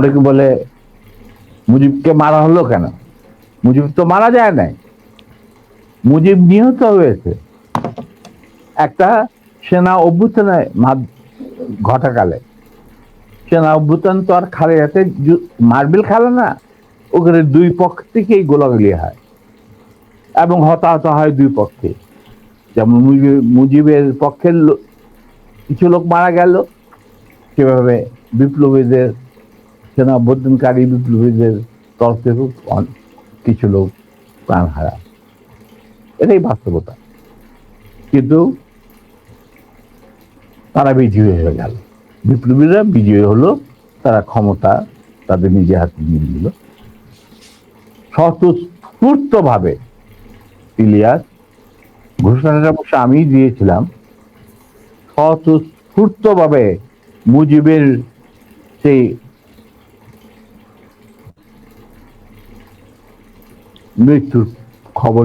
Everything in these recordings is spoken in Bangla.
অনেকে বলে মুজিবকে মারা হলো কেন? মুজিব তো মারা যায় নাই, মুজিব নিহত হয়েছে একটা সেনা অভ্যুত্থানে ঘটাকালে। সেনা অভ্যুত্থান তো আর খালেদাতে মার্বেল খেলে না, ওখানে দুই পক্ষ থেকেই গোলাগুলি হয় এবং হতাহত হয় দুই পক্ষে। যেমন মুজিবের পক্ষের কিছু লোক মারা গেল, সেভাবে বিপ্লবীদের সেনা অভ্যুত্থানকারী বিপ্লবীদের তরফ থেকে কিছু লোক প্রাণ হারায়। এটাই বাস্তবতা। কিন্তু তারা বিজয়ী হয়ে গেল, বিপ্লবীরা বিজয়ী হলো, তারা ক্ষমতা তাদের নিজে হাতে নিয়ে নিল স্বতঃস্ফূর্ত ভাবে। ইলিয়াস, ঘোষণাটা অবশ্য আমি দিয়েছিলাম, স্বতঃস্ফূর্ত ভাবে মুজিবের সেই মৃত্যুর খবর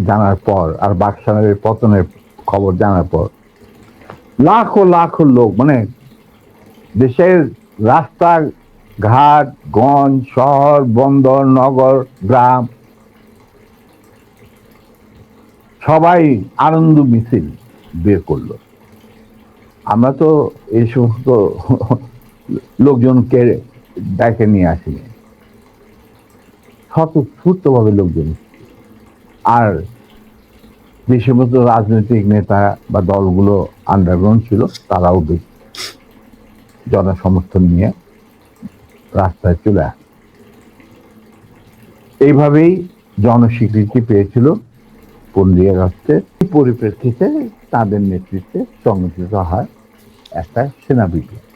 জানার পর আর বাকশালের পতনের খবর জানার পর লাখো লাখো লোক, মানে দেশের রাস্তা ঘাট, গঞ্জ, শহর, বন্দর, নগর, গ্রাম, সবাই আনন্দ মিছিল বের করলো। আমরা তো এই সমস্ত লোকজনকে ডেকে নিয়ে আসিনি, স্বতঃস্ফূর্ত ভাবে লোকজন। আর যে সমস্ত রাজনৈতিক নেতা বা দলগুলো আন্ডারগ্রাউন্ড ছিল, তারাও জনসমর্থন নিয়ে রাস্তায় চলে আসে। এইভাবেই জনস্বীকৃতি পেয়েছিল 15 আগস্টের পরিপ্রেক্ষিতে তাদের নেতৃত্বে সংগঠিত হয় একটা সেনা বিপ্লব।